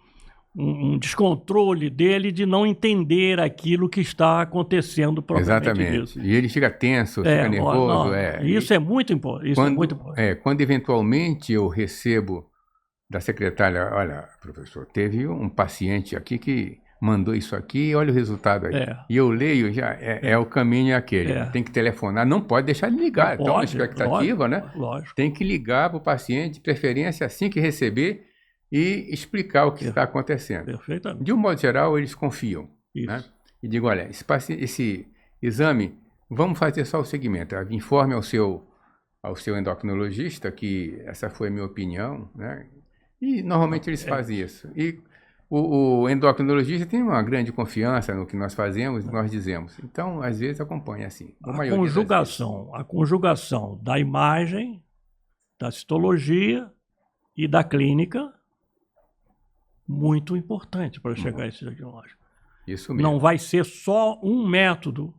um descontrole dele de não entender aquilo que está acontecendo propriamente Exatamente. dito. E ele fica tenso, fica nervoso. Isso é muito importante. Quando eventualmente eu recebo da secretária, olha, professor, teve um paciente aqui que mandou isso aqui, olha o resultado aí. E eu leio, já o caminho aquele. Tem que telefonar, não pode deixar de ligar. Então, uma expectativa, né? Lógico. Tem que ligar para o paciente, de preferência assim que receber, e explicar o que está acontecendo. Perfeitamente. De um modo geral, eles confiam. Né? E digo, olha, esse exame, vamos fazer só o segmento. Informe ao seu endocrinologista que essa foi a minha opinião, né? E normalmente eles fazem isso. E o endocrinologista tem uma grande confiança no que nós fazemos e nós dizemos. Então, às vezes, acompanha assim. A conjugação da imagem, da citologia e da clínica, muito importante para chegar a esse diagnóstico. Isso mesmo. Não vai ser só um método.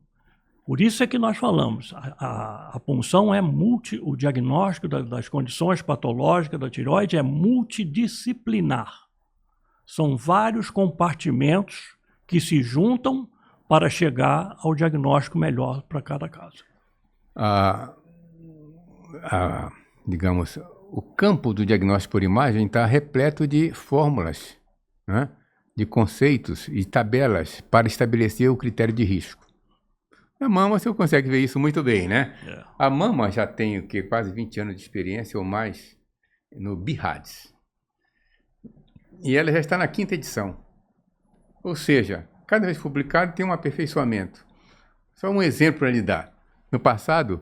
Por isso é que nós falamos, a punção o diagnóstico das condições patológicas da tireoide é multidisciplinar. São vários compartimentos que se juntam para chegar ao diagnóstico melhor para cada caso. Digamos, o campo do diagnóstico por imagem está repleto de fórmulas, né? De conceitos e tabelas para estabelecer o critério de risco. Na mama você consegue ver isso muito bem, né? A mama já tem quase 20 anos de experiência ou mais no BIRADS. E ela já está na 5ª edição. Ou seja, cada vez publicado tem um aperfeiçoamento. Só um exemplo para lhe dar. No passado,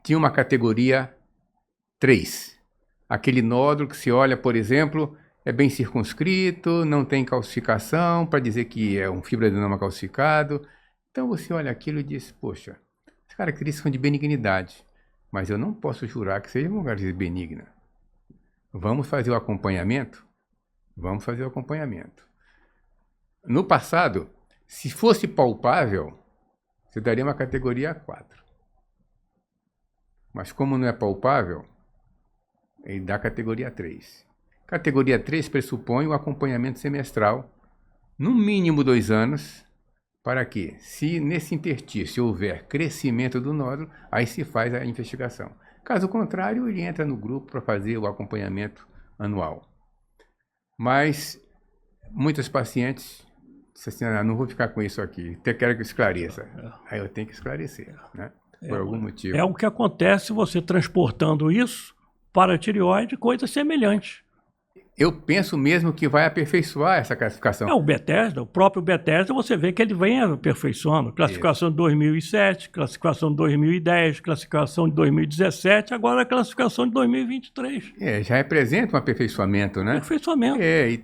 tinha uma categoria 3. Aquele nódulo que se olha, por exemplo, é bem circunscrito, não tem calcificação, para dizer que é um fibroadenoma calcificado. Então você olha aquilo e diz, poxa, as características são de benignidade, mas eu não posso jurar que seja uma característica benigna. Vamos fazer o acompanhamento? Vamos fazer o acompanhamento. No passado, se fosse palpável, você daria uma categoria 4. Mas como não é palpável, ele dá categoria 3. Categoria 3 pressupõe o acompanhamento semestral, no mínimo 2 anos, para que, se nesse interstício houver crescimento do nódulo, aí se faz a investigação. Caso contrário, ele entra no grupo para fazer o acompanhamento anual. Mas muitos pacientes dizem assim, não vou ficar com isso aqui, até quero que esclareça. Aí eu tenho que esclarecer, né? Por algum motivo. É o que acontece você transportando isso para a tireoide, coisa semelhante. Eu penso mesmo que vai aperfeiçoar essa classificação. O próprio Bethesda, você vê que ele vem aperfeiçoando. Classificação de 2007, classificação de 2010, classificação de 2017, agora a classificação de 2023. Já representa um aperfeiçoamento, né? Aperfeiçoamento,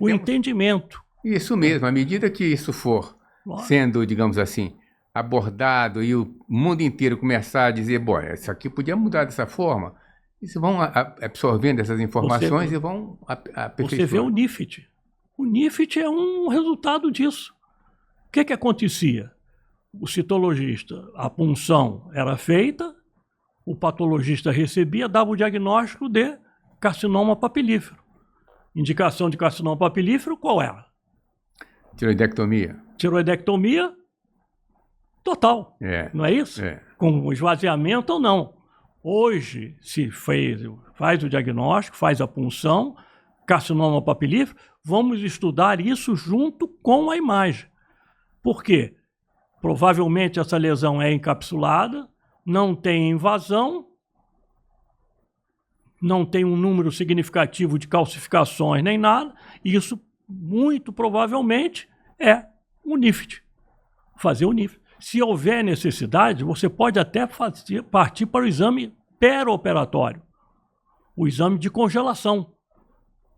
entendimento. Isso mesmo, à medida que isso for sendo, digamos assim, abordado e o mundo inteiro começar a dizer, bom, isso aqui podia mudar dessa forma, eles vão absorvendo essas informações e vão aperfeiçoando. Você vê o NIFT. O NIFT é um resultado disso. O que acontecia? O citologista, a punção era feita, o patologista recebia, dava o diagnóstico de carcinoma papilífero. Indicação de carcinoma papilífero, qual era? Tiroidectomia. Tiroidectomia total, não é isso? Com esvaziamento ou não. Hoje se faz o diagnóstico, faz a punção, carcinoma papilífero, vamos estudar isso junto com a imagem. Por quê? Provavelmente essa lesão é encapsulada, não tem invasão, não tem um número significativo de calcificações nem nada, e isso muito provavelmente é o NIFT. Fazer o NIFT. Se houver necessidade, você pode até partir para o exame perioperatório, o exame de congelação,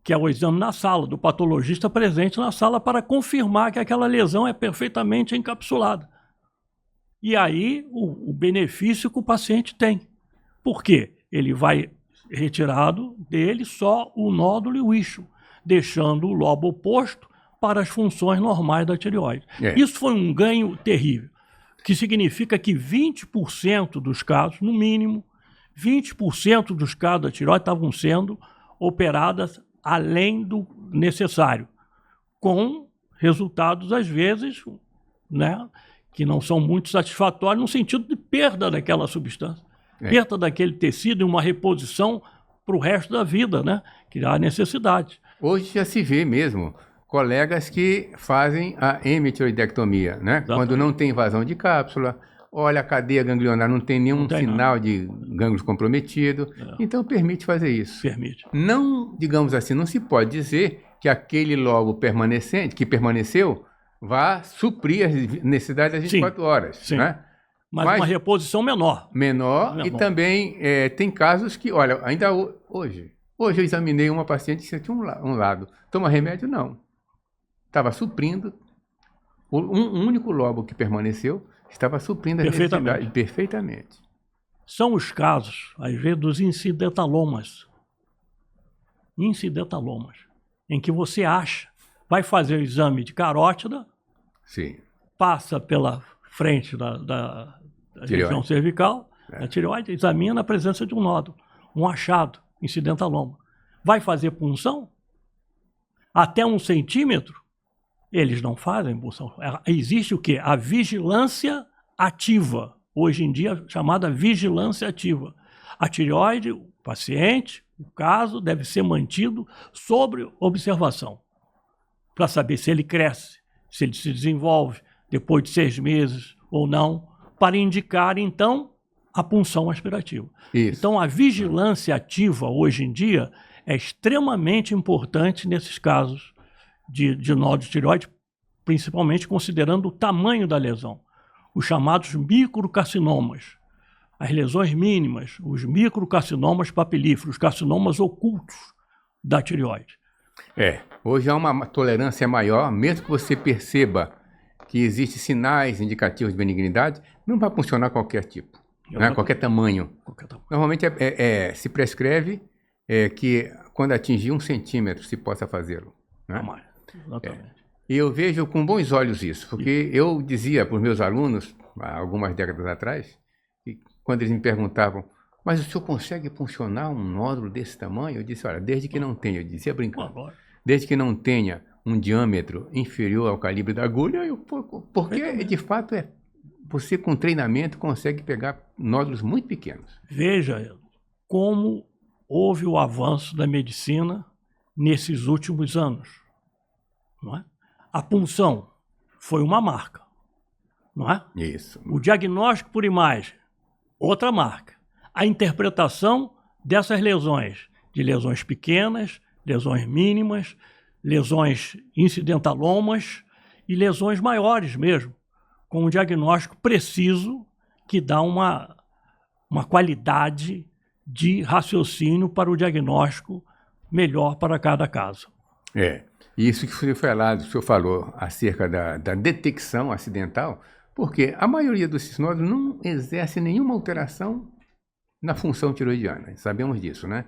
que é o exame na sala, do patologista presente na sala para confirmar que aquela lesão é perfeitamente encapsulada. E aí o benefício que o paciente tem. Por quê? Ele vai retirado dele só o nódulo e o isquio, deixando o lobo oposto para as funções normais da tireoide. Isso foi um ganho terrível, que significa que 20% dos casos, no mínimo, 20% dos casos da tireoide estavam sendo operadas além do necessário, com resultados, às vezes, né, que não são muito satisfatórios no sentido de perda daquela substância, perda daquele tecido e uma reposição para o resto da vida, né, que há necessidade. Hoje já se vê mesmo colegas que fazem a hemitiroidectomia, né? Exatamente. Quando não tem invasão de cápsula, olha a cadeia ganglionar, não tem nenhum sinal de gânglios comprometido, então permite fazer isso. Permite. Não, digamos assim, não se pode dizer que aquele lobo permanecente, que permaneceu, vá suprir as necessidades das 24 horas, sim. né? Mas uma reposição menor. E também tem casos que, olha, ainda hoje eu examinei uma paciente que sentia um lado. Toma remédio? Não. Estava suprindo. Um único lobo que permaneceu estava suprindo a necessidade perfeitamente. São os casos, às vezes, dos incidentalomas. Incidentalomas. Em que você acha, vai fazer o exame de carótida, sim, passa pela frente da região cervical, a tireoide, examina a presença de um nódulo, um achado, incidentaloma. Vai fazer punção? Até 1 centímetro? Eles não fazem punção. Existe o quê? A vigilância ativa, hoje em dia chamada vigilância ativa. A tireoide, o paciente, o caso, deve ser mantido sob observação, para saber se ele cresce, se ele se desenvolve depois de 6 meses ou não, para indicar, então, a punção aspirativa. Isso. Então, a vigilância ativa, hoje em dia, é extremamente importante nesses casos de nódulo de tireoide, principalmente considerando o tamanho da lesão. Os chamados microcarcinomas, as lesões mínimas, os microcarcinomas papilíferos, os carcinomas ocultos da tireoide. Hoje há uma tolerância maior, mesmo que você perceba que existem sinais indicativos de benignidade, não vai funcionar qualquer tipo, né? Qualquer tamanho. Normalmente se prescreve que quando atingir 1 centímetro se possa fazê-lo, né? Exatamente. E eu vejo com bons olhos isso, porque eu dizia para os meus alunos, há algumas décadas atrás, que quando eles me perguntavam, mas o senhor consegue funcionar um nódulo desse tamanho? Eu disse, olha, desde que não tenha, eu dizia brincando, desde que não tenha um diâmetro inferior ao calibre da agulha, porque de fato você com treinamento consegue pegar nódulos muito pequenos. Veja como houve o avanço da medicina nesses últimos anos, não é? A punção foi uma marca, não é? Isso. O diagnóstico por imagem, outra marca. A interpretação dessas lesões, de lesões pequenas, lesões mínimas, lesões incidentalomas e lesões maiores mesmo, com um diagnóstico preciso que dá uma qualidade de raciocínio para o diagnóstico melhor para cada caso. Isso que o senhor falou acerca da detecção acidental, porque a maioria desses nódulos não exerce nenhuma alteração na função tiroidiana, sabemos disso, né?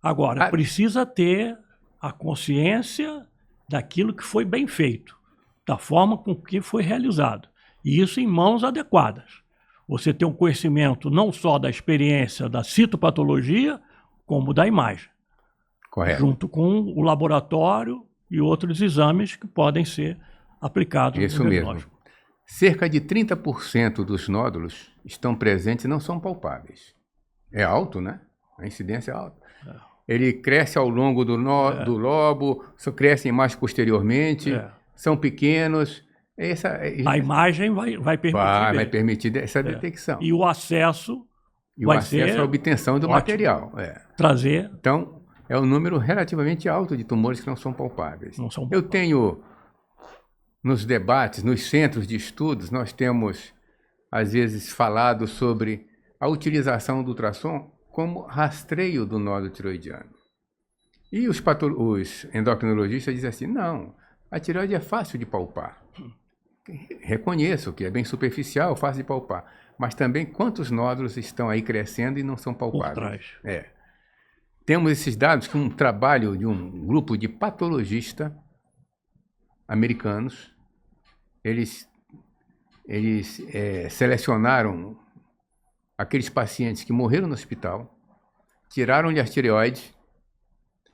Agora, precisa ter a consciência daquilo que foi bem feito, da forma com que foi realizado, e isso em mãos adequadas. Você tem um conhecimento não só da experiência da citopatologia, como da imagem. Correto. Junto com o laboratório e outros exames que podem ser aplicados no diagnóstico. Isso mesmo. Cerca de 30% dos nódulos estão presentes e não são palpáveis. É alto, né? A incidência é alta. Ele cresce ao longo do lobo, só crescem mais posteriormente, são pequenos. A imagem vai permitir. Vai permitir essa detecção. E o acesso à obtenção do material. Trazer. Então, é um número relativamente alto de tumores que não são palpáveis. Eu tenho, nos debates, nos centros de estudos, nós temos, às vezes, falado sobre a utilização do ultrassom como rastreio do nódulo tiroidiano. E os endocrinologistas dizem assim, não, a tireoide é fácil de palpar. Reconheço que é bem superficial, fácil de palpar. Mas também quantos nódulos estão aí crescendo e não são palpáveis? Temos esses dados que um trabalho de um grupo de patologistas americanos, eles selecionaram aqueles pacientes que morreram no hospital, tiraram-lhe as tireoides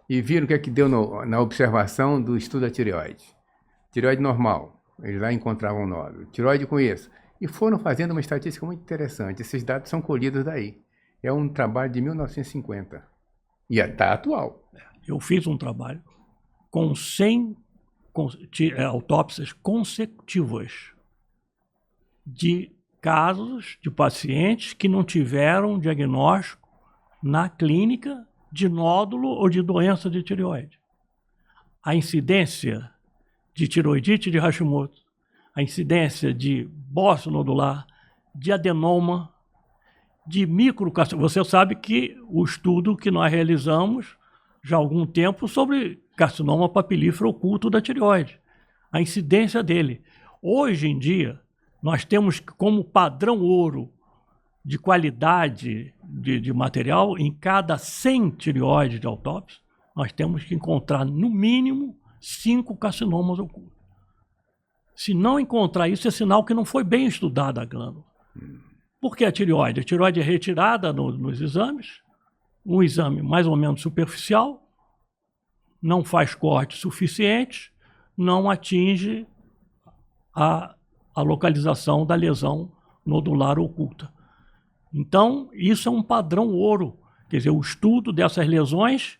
e viram o que é que deu na observação do estudo da tireoide. tireoide normal, eles lá encontravam nódulo, tireoide com isso. E foram fazendo uma estatística muito interessante. Esses dados são colhidos daí. É um trabalho de 1950. E está atual. Eu fiz um trabalho com 100 autópsias consecutivas de casos de pacientes que não tiveram diagnóstico na clínica de nódulo ou de doença de tireoide. A incidência de tireoidite de Hashimoto, a incidência de bócio nodular, de adenoma, de microcarcinoma. Você sabe que o estudo que nós realizamos já há algum tempo sobre carcinoma papilífero oculto da tireoide, a incidência dele. Hoje em dia, nós temos como padrão ouro de qualidade de material, em cada 100 tireoides de autópsia, nós temos que encontrar, no mínimo, 5 carcinomas ocultos. Se não encontrar isso, é sinal que não foi bem estudada a glândula. Por que a tireoide? A tireoide é retirada nos exames, um exame mais ou menos superficial, não faz corte suficiente, não atinge a localização da lesão nodular oculta. Então, isso é um padrão ouro. Quer dizer, o estudo dessas lesões,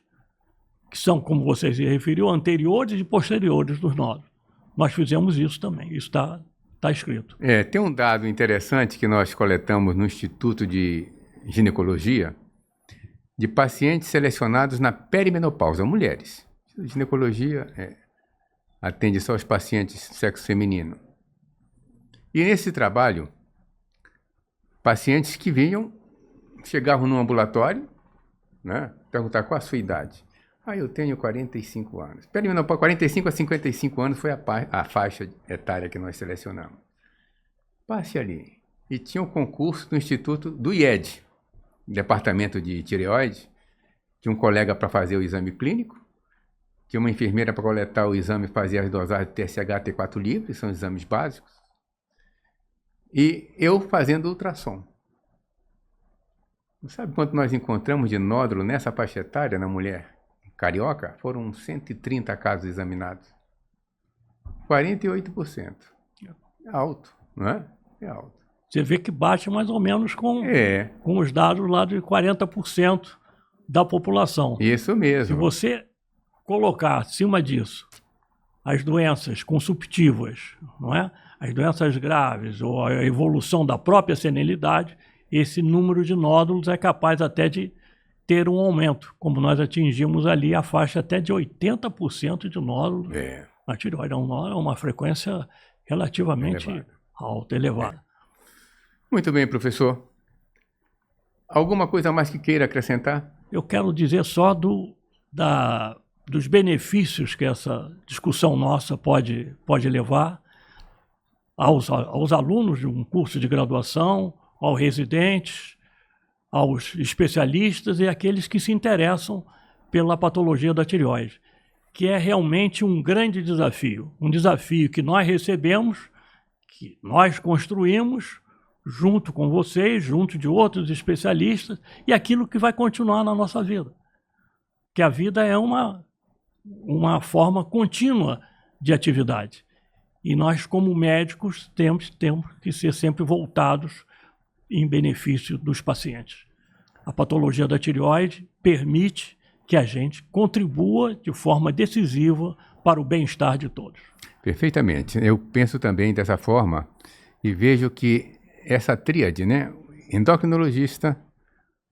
que são, como você se referiu, anteriores e posteriores dos nódulos. Nós fizemos isso também, isso está escrito. Tem um dado interessante que nós coletamos no Instituto de Ginecologia, de pacientes selecionados na perimenopausa, mulheres. A ginecologia atende só os pacientes sexo feminino. E nesse trabalho, pacientes que chegavam no ambulatório, né, perguntar qual a sua idade. Eu tenho 45 anos. Perimenopausa, 45 a 55 anos foi a faixa etária que nós selecionamos. Passe ali. E tinha um concurso no Instituto do IED, Departamento de Tireoide. Tinha um colega para fazer o exame clínico, tinha uma enfermeira para coletar o exame e fazer as dosagens de TSH, T4 livre, são exames básicos. E eu fazendo ultrassom. Sabe quanto nós encontramos de nódulo nessa faixa etária na mulher carioca? Foram 130 casos examinados. 48%. É alto, não é? É alto. Você vê que bate mais ou menos com os dados lá de 40% da população. Isso mesmo. Se você colocar acima disso as doenças consumptivas, não é? As doenças graves ou a evolução da própria senilidade, esse número de nódulos é capaz até de ter um aumento, como nós atingimos ali a faixa até de 80% de nódulos na tireoide. É uma frequência relativamente alta, elevada. Muito bem, professor. Alguma coisa mais que queira acrescentar? Eu quero dizer só dos benefícios que essa discussão nossa pode levar aos alunos de um curso de graduação, aos residentes, aos especialistas e aqueles que se interessam pela patologia da tireoide, que é realmente um grande desafio. Um desafio que nós recebemos, que nós construímos, junto com vocês, junto de outros especialistas, e aquilo que vai continuar na nossa vida. Que a vida é uma forma contínua de atividade. E nós, como médicos, temos que ser sempre voltados em benefício dos pacientes. A patologia da tireoide permite que a gente contribua de forma decisiva para o bem-estar de todos. Perfeitamente. Eu penso também dessa forma e vejo que essa tríade, né? Endocrinologista,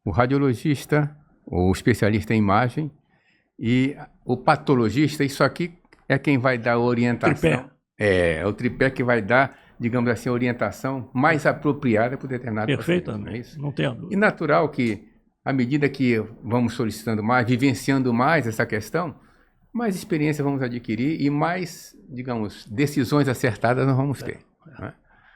o radiologista, o especialista em imagem e o patologista, isso aqui é quem vai dar a orientação. Tripé. É o tripé que vai dar, digamos assim, a orientação mais apropriada para o determinado paciente. Perfeitamente, não tenho dúvida. E natural que, à medida que vamos solicitando mais, vivenciando mais essa questão, mais experiência vamos adquirir e mais, digamos, decisões acertadas nós vamos ter. Né?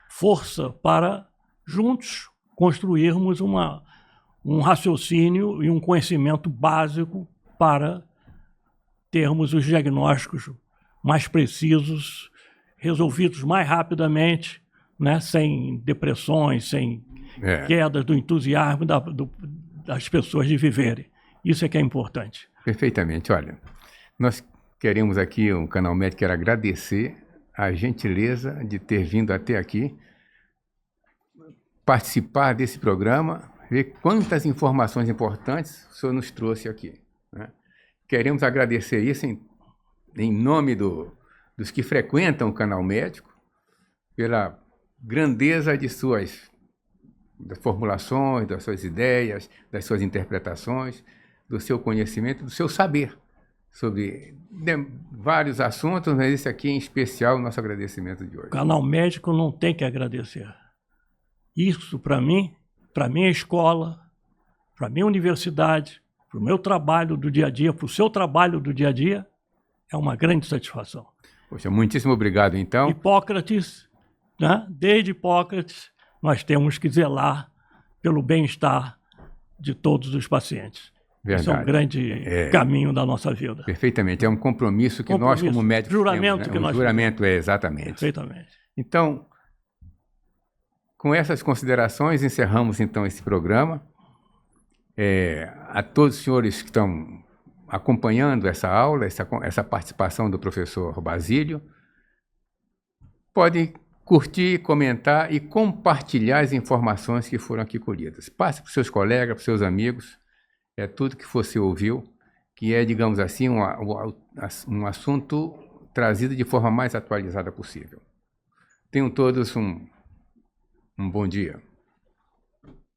Força para, juntos, construirmos um raciocínio e um conhecimento básico para termos os diagnósticos mais precisos, resolvidos mais rapidamente, né, sem depressões, sem quedas do entusiasmo das pessoas de viverem. Isso é que é importante. Perfeitamente. Olha, nós queremos aqui, o Canal Med quer agradecer a gentileza de ter vindo até aqui, participar desse programa, ver quantas informações importantes o senhor nos trouxe aqui, né? Queremos agradecer isso em nome dos que frequentam o Canal Médico, pela grandeza de das formulações, das suas ideias, das suas interpretações, do seu conhecimento, do seu saber sobre vários assuntos, mas esse aqui em especial, o nosso agradecimento de hoje. O Canal Médico não tem que agradecer. Isso, para mim, para minha escola, para minha universidade, para o meu trabalho do dia a dia, para o seu trabalho do dia a dia, é uma grande satisfação. Poxa, muitíssimo obrigado, então. Hipócrates, né? Desde Hipócrates, nós temos que zelar pelo bem-estar de todos os pacientes. Verdade. Esse é um grande caminho da nossa vida. Perfeitamente, é um compromisso que nós, como médicos, juramento temos, né? Juramento, exatamente. Perfeitamente. Então, com essas considerações, encerramos então esse programa. A todos os senhores que estão acompanhando essa aula, essa participação do professor Basílio, podem curtir, comentar e compartilhar as informações que foram aqui colhidas. Passe para os seus colegas, para os seus amigos, tudo que você ouviu, que é, digamos assim, um assunto trazido de forma mais atualizada possível. Tenham todos um bom dia.